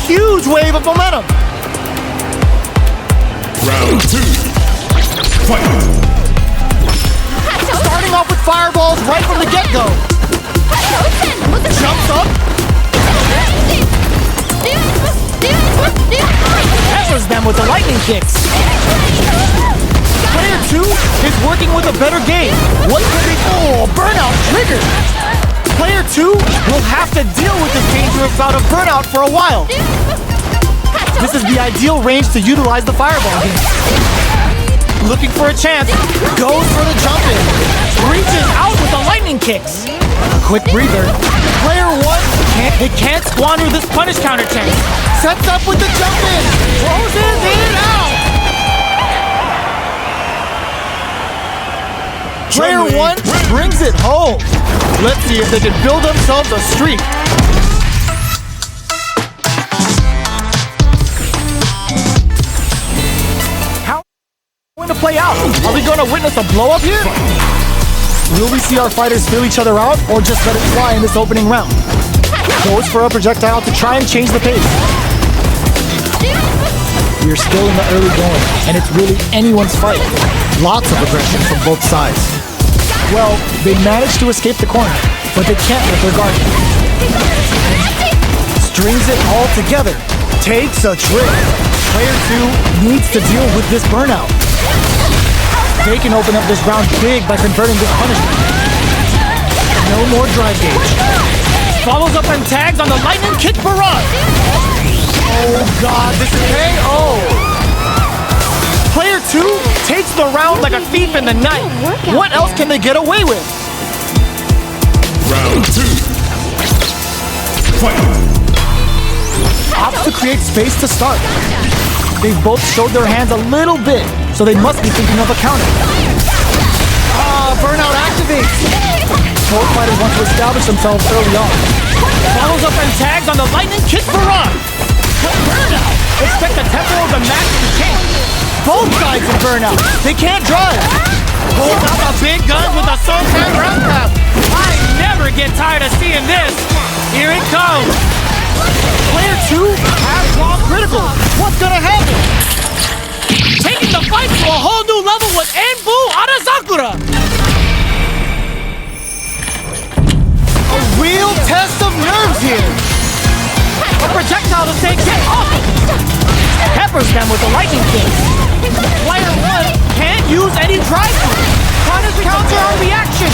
huge wave of momentum. Round 2. Fight! Starting off with fireballs right from the get-go. Jumps up. Peppers them with the lightning kicks. Player 2 is working with a better game. What could be? Oh, burnout triggered. Player 2 will have to deal with this dangerous bout of burnout for a while. This is the ideal range to utilize the fireball game. Looking for a chance, goes for the jump in. Reaches out with the lightning kicks. A quick breather. Player 1 can't squander this punish counter chance. Sets up with the jump in. Closes it out. Player 1 brings it home. Let's see if they can build themselves a streak. How going to play out? Are we going to witness a blow up here? Will we see our fighters feel each other out or just let it fly in this opening round? Goes for a projectile to try and change the pace. We're still in the early going, and it's really anyone's fight. Lots of aggression from both sides. Well, they managed to escape the corner, but they can't let their guard down. Strings it all together. Takes a trick. Player 2 needs to deal with this burnout. They can open up this round big by converting this punishment. No more drive gauge. Follows up and tags on the lightning kick barrage. Oh God, this is KO. Player 2 takes the round like a thief in the night. What else can they get away with? Round 2. Fight! Opts to create space to start. They've both showed their hands a little bit, so they must be thinking of a counter. Burnout activates. Both fighters want to establish themselves early on. Follows up and tags on the lightning kick barrage. Burnout. Expect the tempo of the match to change. Both sides in burnout. They can't drive. Pulls out the big guns with a Sultan round tap. I never get tired of seeing this. Here it comes. Player 2 has drawn critical. What's gonna happen? Taking the fight to a whole new level with Enbu Arasakura. A real test of nerves here. A projectile to say get off. Peppers them with the lightning kick. Player 1 can't use any drive-through. Punish counter on reaction.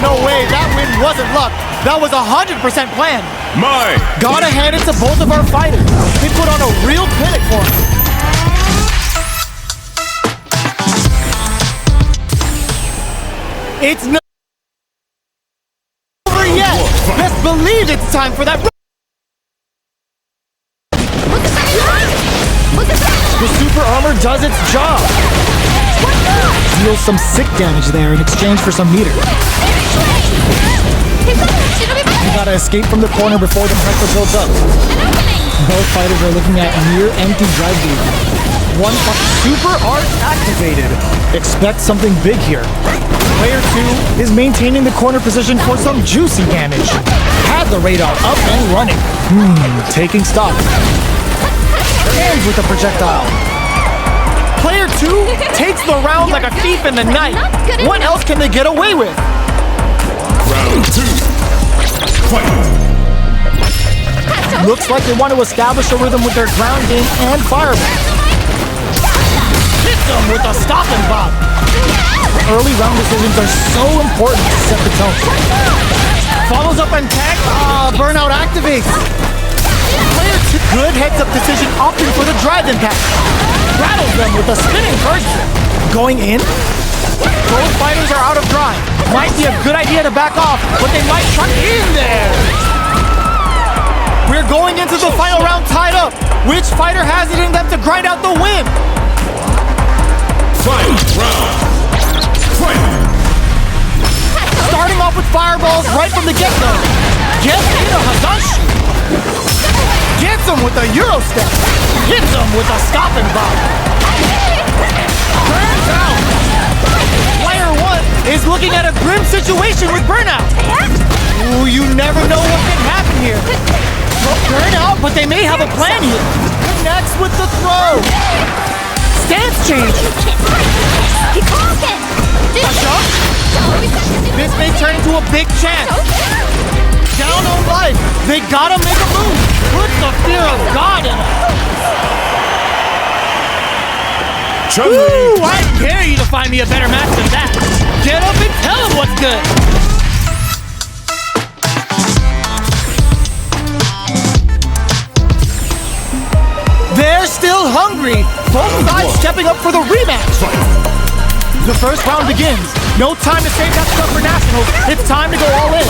No way. That win wasn't luck. That was 100% planned. Mine! Gotta hand it to both of our fighters. They put on a real clinic for us. It's not over yet. Best believe it's time for that. The super armor does its job. Deals some sick damage there in exchange for some meter. You gotta escape from the corner before the pressure builds up. Both fighters are looking at near empty drive gauges. One super art activated. Expect something big here. Player 2 is maintaining the corner position for some juicy damage. Had the radar up and running. Taking stock. Ends with a projectile. Player 2 takes the round like a thief in the night. What else can they get away with? Round 2. Fight! Looks like they want to establish a rhythm with their ground game and fireball. Hits them with a stop and bop. Early round decisions are so important to set the tone. Follows up and tag. Burnout activates. Player 2, good heads-up decision, opting for the drive impact. Rattles them with a spinning first trip. Going in. Both fighters are out of drive. Might be a good idea to back off, but they might try in there. We're going into the final round tied up. Which fighter has it in them to grind out the win? Final round. Fight! Starting off with fireballs right from the get-go. Gets into Hazashi. Gets him with a Euro step. Hits him with a stop and bop. Turns out. Player 1 is looking at a grim situation with burnout. Ooh, you never know what can happen here. Burnout but they may have a plan here. Connects with the throw. Stance change. A jump? This may turn into a big chance. Down on life. They gotta make a move. Put the fear of God in it. Ooh, I dare you to find me a better match than that. Get up and tell him what's good. They're still hungry. Both sides stepping up for the rematch. The first round begins. No time to save that stuff for nationals. It's time to go all in.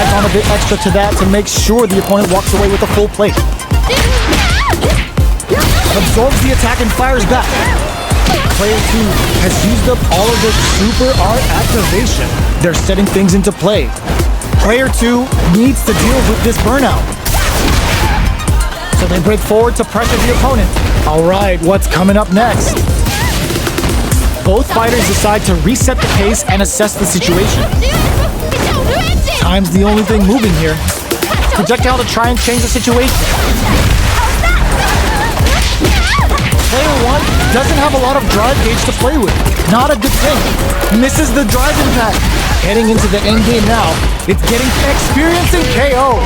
Adds on a bit extra to that to make sure the opponent walks away with a full plate. Absorbs the attack and fires back. Player 2 has used up all of their super art activation. They're setting things into play. Player 2 needs to deal with this burnout. So they break forward to pressure the opponent. All right, what's coming up next? Both fighters decide to reset the pace and assess the situation. Time's the only thing moving here. Projectile to try and change the situation. Player 1 doesn't have a lot of drive gauge to play with. Not a good thing. Misses the drive impact. Heading into the end game now. It's getting experience in KO.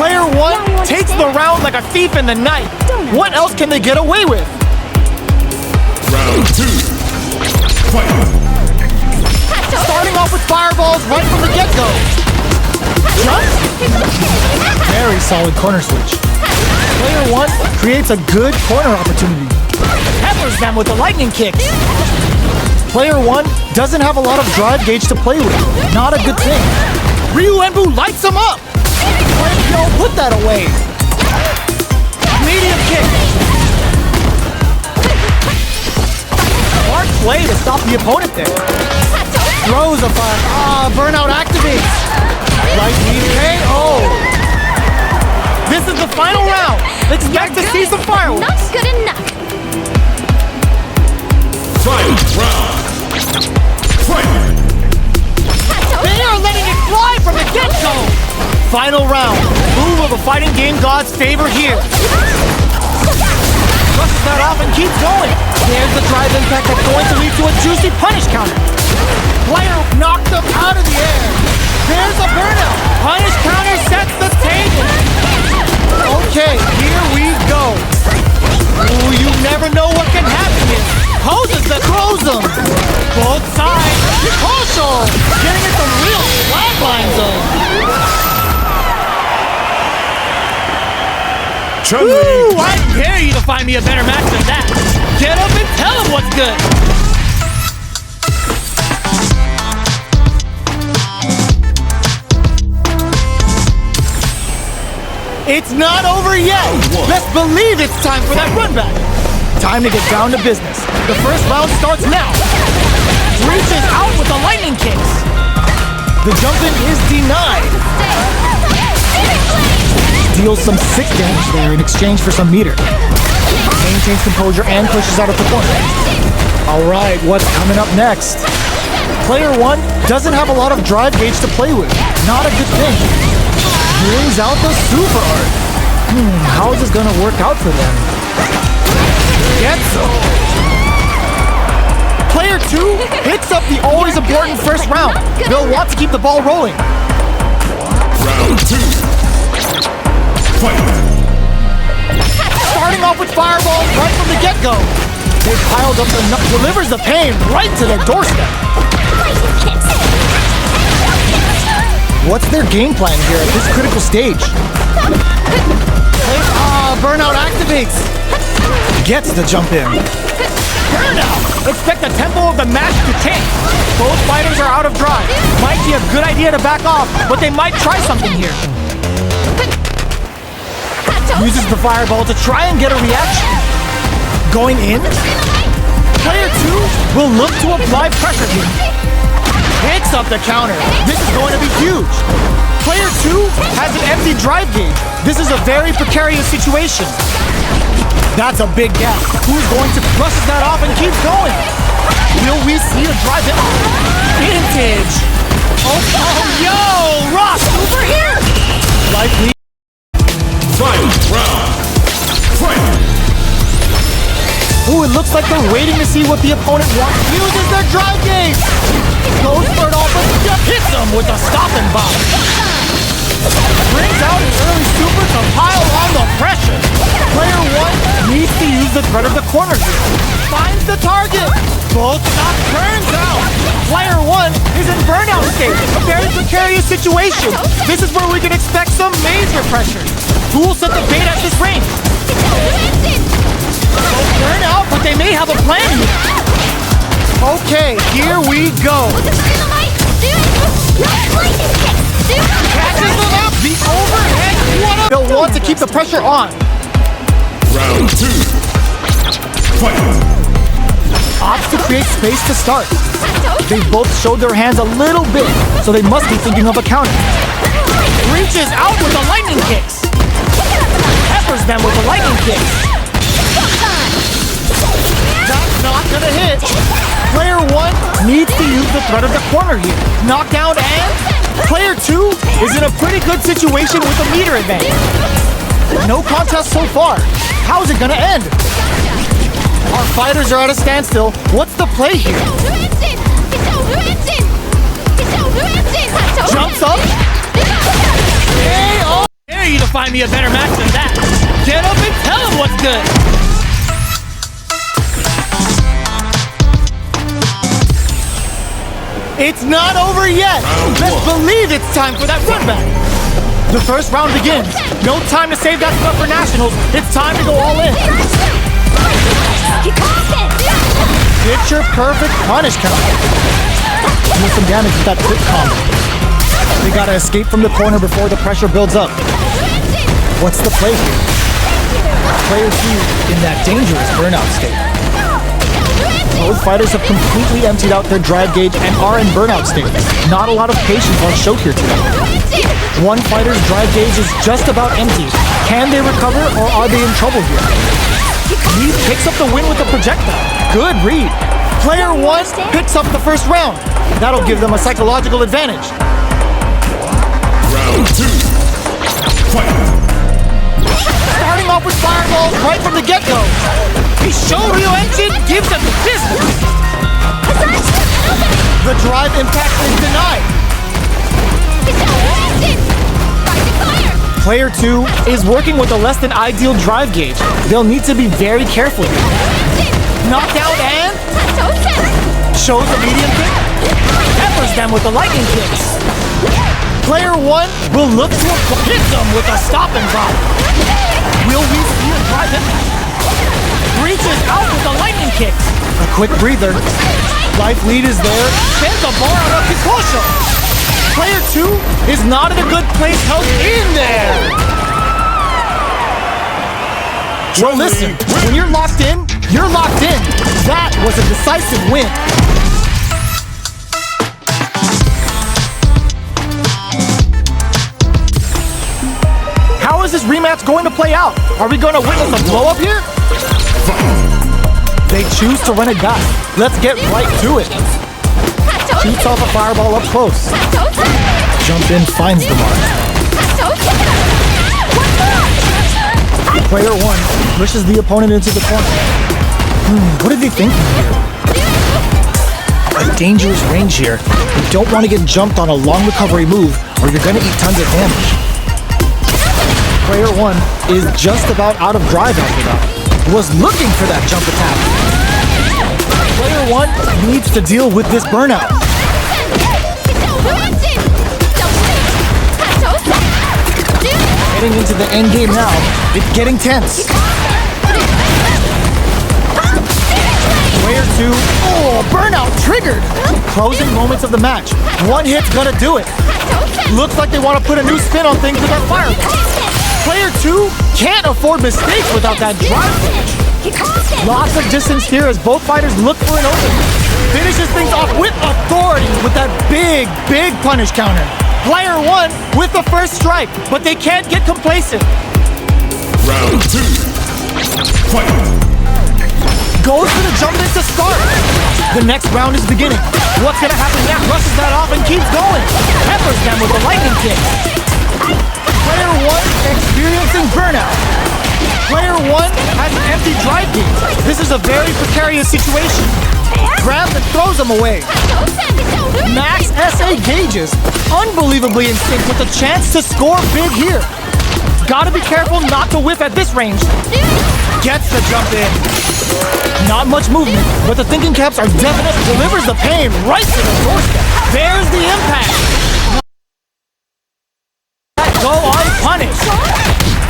Player 1 takes the round like a thief in the night. What else can they get away with? Round 2. Fight. Starting off with fireballs right from the get-go. Jump. Very solid corner switch. Player 1 creates a good corner opportunity. Peppers them with the lightning kicks. Player 1 doesn't have a lot of drive gauge to play with. Not a good thing. Ryu Enbu lights him up. Yo, put that away. Medium kick. Smart play to stop the opponent there. Throws a fire. Burnout activates. Right knee KO. This is the final round. Expect to see some fireworks. Not good enough. Final round. Fight. They are letting it fly from the get-go. Final round. Move of the fighting game gods favor here. Brushes that off and keeps going. There's the drive impact that's going to lead to a juicy punish counter. Player knocked them out of the air. There's a burnout. Punish counter sets the table. Okay, here we go. Ooh, you never know what can happen here. Poses that throws them. Both sides. Kosho. Getting in some real flatline zone. Ooh, I dare you to find me a better match than that. Get up and tell him what's good. It's not over yet. Let's believe it's time for that run back. Time to get down to business. The first round starts now. Reaches out with the lightning kicks. The jump in is denied. Deals some sick damage there in exchange for some meter. Maintains composure and pushes out of the corner. All right, what's coming up next? Player 1 doesn't have a lot of drive gauge to play with. Not a good thing. Brings out the super art. How is this gonna work out for them? Getso. Player 2 picks up the always important first round. They'll want to keep the ball rolling. Round 2. Fight. Starting off with fireballs right from the get-go. They piled up delivers the pain right to their doorstep. What's their game plan here at this critical stage? Burnout activates. Gets the jump in. Burnout! Expect the tempo of the match to change. Both fighters are out of drive. Might be a good idea to back off, but they might try something here. Uses the fireball to try and get a reaction. Going in? Player 2 will look to apply pressure here. Picks up the counter. This is going to be huge. Player 2 has an empty drive gauge. This is a very precarious situation. That's a big gap. Who's going to brushes that off and keeps going? Will we see a drive in? Vintage. Oh, yo, Ross, over here. Life Final round. Fight! Ooh, it looks like they're waiting to see what the opponent wants. Uses their drive gauge. Goes for it all, but just hits them with a stopping bomb. Brings out an early super to pile on the pressure. Player one needs to use the threat of the corner here. Finds the target. Both shots burns out. Player one is in burnout state. A very precarious situation. This is where we can expect some major pressure. Who will set the bait at this range? Burn out, but they may have a plan here. Okay, here we go. Catches them out. The overhead. They'll want to keep the pressure on. Round two. Fight! Opts to create space to start. They both showed their hands a little bit, so they must be thinking of a counter. Reaches out with the lightning kicks. Peppers them with the lightning kicks. That's not gonna hit. Player one needs to use the threat of the corner here. Knockdown and player two is in a pretty good situation with a meter advantage. No contest so far. How is it gonna end? Our fighters are at a standstill. What's the play here? Jumps up. KO. Dare you to find me a better match than that. Get up and tell him what's good. It's not over yet. Let's believe it's time for that run back. The first round begins. No time to save that stuff for nationals. It's time to go all in. Picture perfect punish counter. Do some damage with that quick combo. They gotta escape from the corner before the pressure builds up. What's the play here? Player two in that dangerous burnout state. Both fighters have completely emptied out their drive gauge and are in burnout state. Not a lot of patience on show here today. One fighter's drive gauge is just about empty. Can they recover or are they in trouble here? He picks up the win with a projectile. Good read. Player one picks up the first round. That'll give them a psychological advantage. Round two. Fight! Starting off with fireballs right from the get-go. His Shoryu engine gives them the business. The drive impact is denied. Player two is working with a less than ideal drive gauge. They'll need to be very careful here. Knockdown and shows a medium kick. Peppers them with the lightning kicks. Player one will look to hit them with a stopping bomb. Will we see a drive impact? Reaches out with the lightning kicks. A quick breather. Life lead is there. Sends a bar out of Kikosho. Player two is not in a good place. Held in there. Well, listen. When you're locked in, you're locked in. That was a decisive win. How is this rematch going to play out? Are we going to witness a blow-up here? They choose to run it back. Let's get right to it. Shoots off a fireball up close. Jump in, finds the mark. Player one pushes the opponent into the corner. What are they thinking here? A dangerous range here. You don't want to get jumped on a long recovery move or you're going to eat tons of damage. Player one is just about out of drive after that. Was looking for that jump attack. Player one needs to deal with this burnout. Heading into the end game now. It's getting tense. Player two, burnout triggered. Closing moments of the match. One hit's gonna do it. Looks like they want to put a new spin on things with that fireball. Player two can't afford mistakes without that drive gauge. Lots of distance here as both fighters look for an opening. Finishes things off with authority with that big punish counter. Player one with the first strike, but they can't get complacent. Round two. Fight! Goes for the jump in to start. The next round is beginning. What's gonna happen next? Rushes that off and keeps going. Peppers them with the lightning kick. Player one experiencing burnout. Player 1 has an empty drive gauge. This is a very precarious situation. Grabs and throws them away. Max SA gauges, unbelievably in sync with a chance to score big here. Gotta be careful not to whiff at this range. Gets the jump in. Not much movement, but the thinking caps are definite. Delivers the pain right to the doorstep. There's the impact. Go unpunished.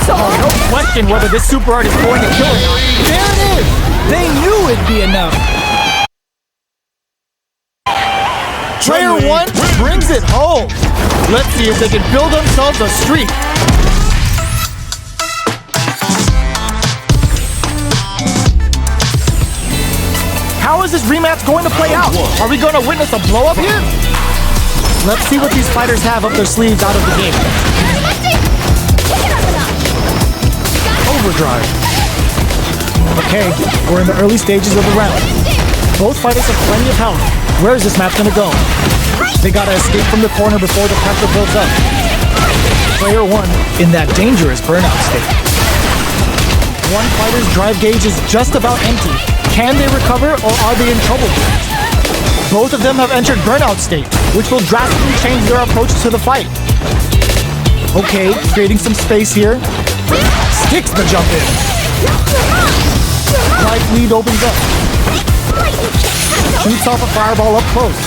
Oh, no question whether this super art is going to kill or not. There it is. They knew it'd be enough. Player 1 brings it home. Let's see if they can build themselves a streak. How is this rematch going to play out? Are we going to witness a blow-up here? Let's see what these fighters have up their sleeves out of the game. Overdrive. Okay, we're in the early stages of the round. Both fighters have plenty of health. Where is this match gonna go? They gotta escape from the corner before the pressure builds up. Player 1 in that dangerous burnout state. One fighter's drive gauge is just about empty. Can they recover or are they in trouble? Both of them have entered burnout state, which will drastically change their approach to the fight. Okay, creating some space here. Sticks the jump in. Life lead opens up. Shoots off a fireball up close.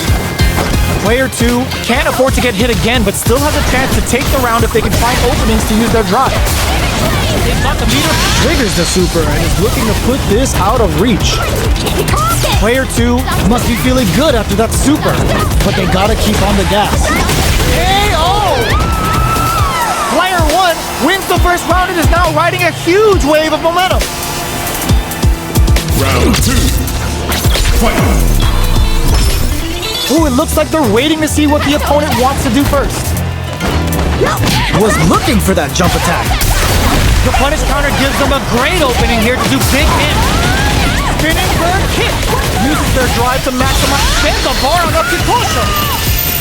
Player 2 can't afford to get hit again, but still has a chance to take the round if they can find openings to use their drive. They've got the meter. Triggers the super and is looking to put this out of reach. Player 2 must be feeling good after that super, but they gotta keep on the gas. KO! Player 1 wins the first round and is now riding a huge wave of momentum. Round 2. Fight! Ooh, it looks like they're waiting to see what the opponent wants to do first. Was looking for that jump attack. The punish counter gives them a great opening here to do big hits. Spinning bird kick. Uses their drive to maximize. Spins the bar on up to Kosho.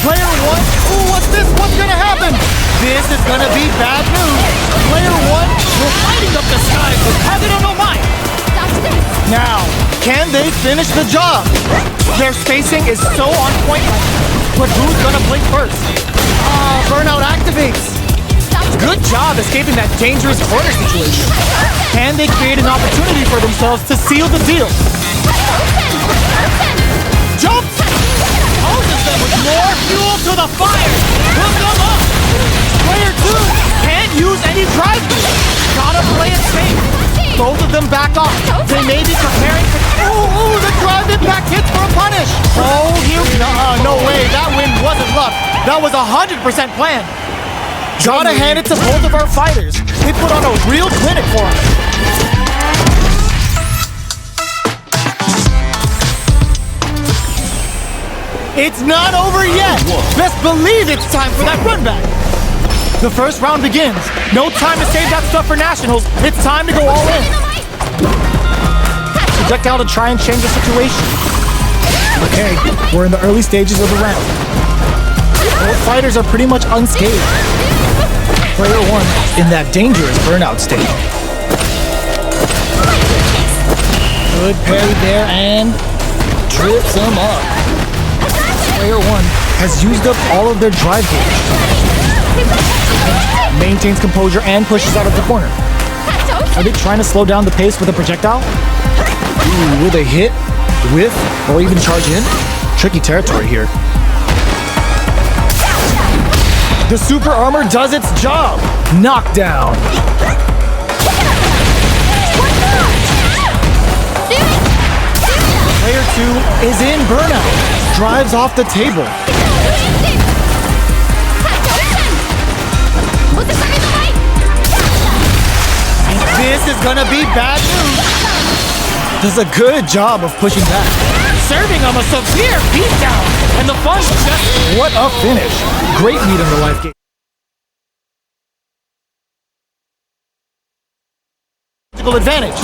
Player 1, ooh, what's this? What's gonna happen? This is gonna be bad news. Player 1 will lighting up the skies with heaven on no mind. Now, can they finish the job? Their spacing is so on point, but who's gonna blink first? Burnout activates. Good job escaping that dangerous corner situation. Can they create an opportunity for themselves to seal the deal? Jumps! Poses them with more fuel to the fire. Hook them up. Player 2 can't use any drive moves. Gotta play it safe. Both of them back off. They may be preparing for... Ooh, the drive impact hits for a punish. Oh, no way. That win wasn't luck. That was 100% planned. Gotta hand it to both of our fighters. They put on a real clinic for us. It's not over yet. Best believe it's time for that run back. The first round begins. No time to save that stuff for nationals. It's time to go all in. Projectile to try and change the situation. Okay, we're in the early stages of the round. Both fighters are pretty much unscathed. Player 1 in that dangerous burnout state. Good parry there and trips him up. Player 1 has used up all of their drive gauge. Maintains composure and pushes out of the corner. Are they trying to slow down the pace with a projectile? Ooh, will they hit, whiff, or even charge in? Tricky territory here. The super armor does its job. Knockdown. Player 2 is in burnout. Drives off the table. This is gonna be bad news. Does a good job of pushing back. Serving him a severe beatdown. And the fun just... What a finish. Great lead in the life game. Advantage.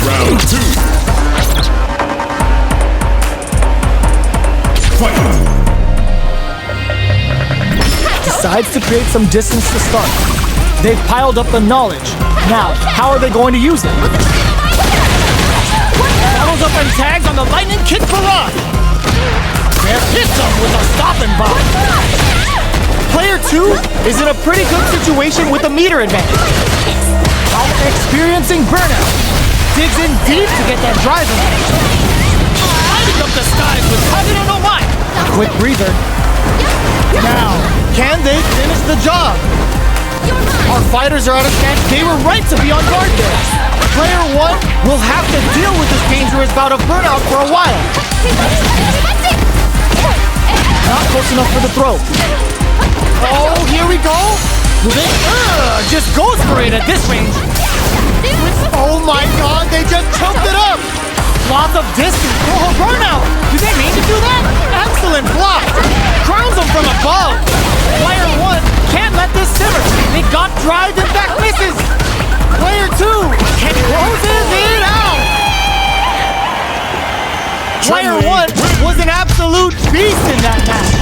Round 2. Fight! decides to create some distance to start. They've piled up the knowledge. Now, how are they going to use it? Follows up and tags on the lightning kick barrage. There hits him with a stopping bomb. Player 2 is in a pretty good situation with a meter advantage. While experiencing burnout, digs in deep to get that drive in. Lighting up the skies with I don't know why. Quick breather. Now, can they finish the job? Our fighters are out of chance. They were right to be on guard there. Player 1 will have to deal with this dangerous bout of burnout for a while. Not close enough for the throw. Oh, here we go. Just goes for it at this range. Oh my god, they just choked it up. Lots of distance. Oh, burnout. Did they mean to do that? Excellent block. Crowns them from above. Player 1 can't let this simmer. They got drive and back misses. Player 2 can closes it out. Player 1 was an absolute beast in that match.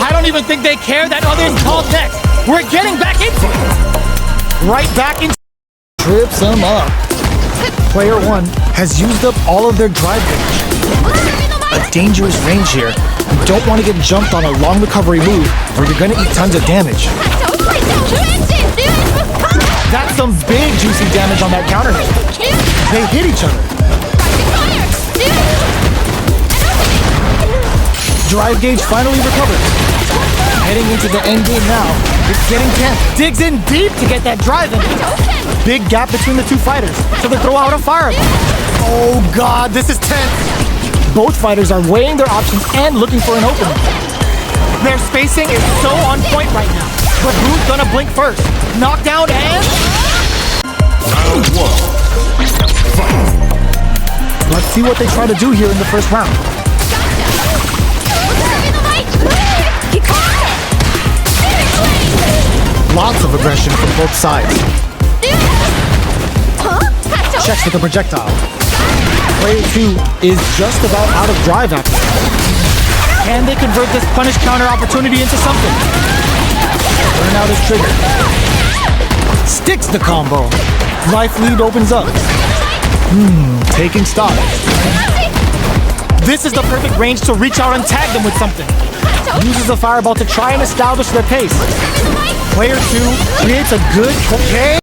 I don't even think they care that others called next. We're getting back into it. Right back into trips them up. Player 1 has used up all of their drive range. A dangerous range here. You don't want to get jumped on a long recovery move or you're gonna eat tons of damage. That's some big juicy damage on that counter hit. They hit each other. Drive gauge finally recovers. Heading into the end game now. It's getting tense. Digs in deep to get that drive in. Big gap between the two fighters. So they throw out a fireball. Oh god, this is tense. Both fighters are weighing their options and looking for an opening. Their spacing is so on point right now. But who's gonna blink first? Knockdown and... Round 1. Fight. Let's see what they try to do here in the first round. Lots of aggression from both sides. Checks with the projectile. Player 2 is just about out of drive after that. Can they convert this punish counter opportunity into something? Burnout is triggered. Sticks the combo. Life lead opens up. Taking stock. This is the perfect range to reach out and tag them with something. Uses a fireball to try and establish their pace. Player 2 creates a good... Okay.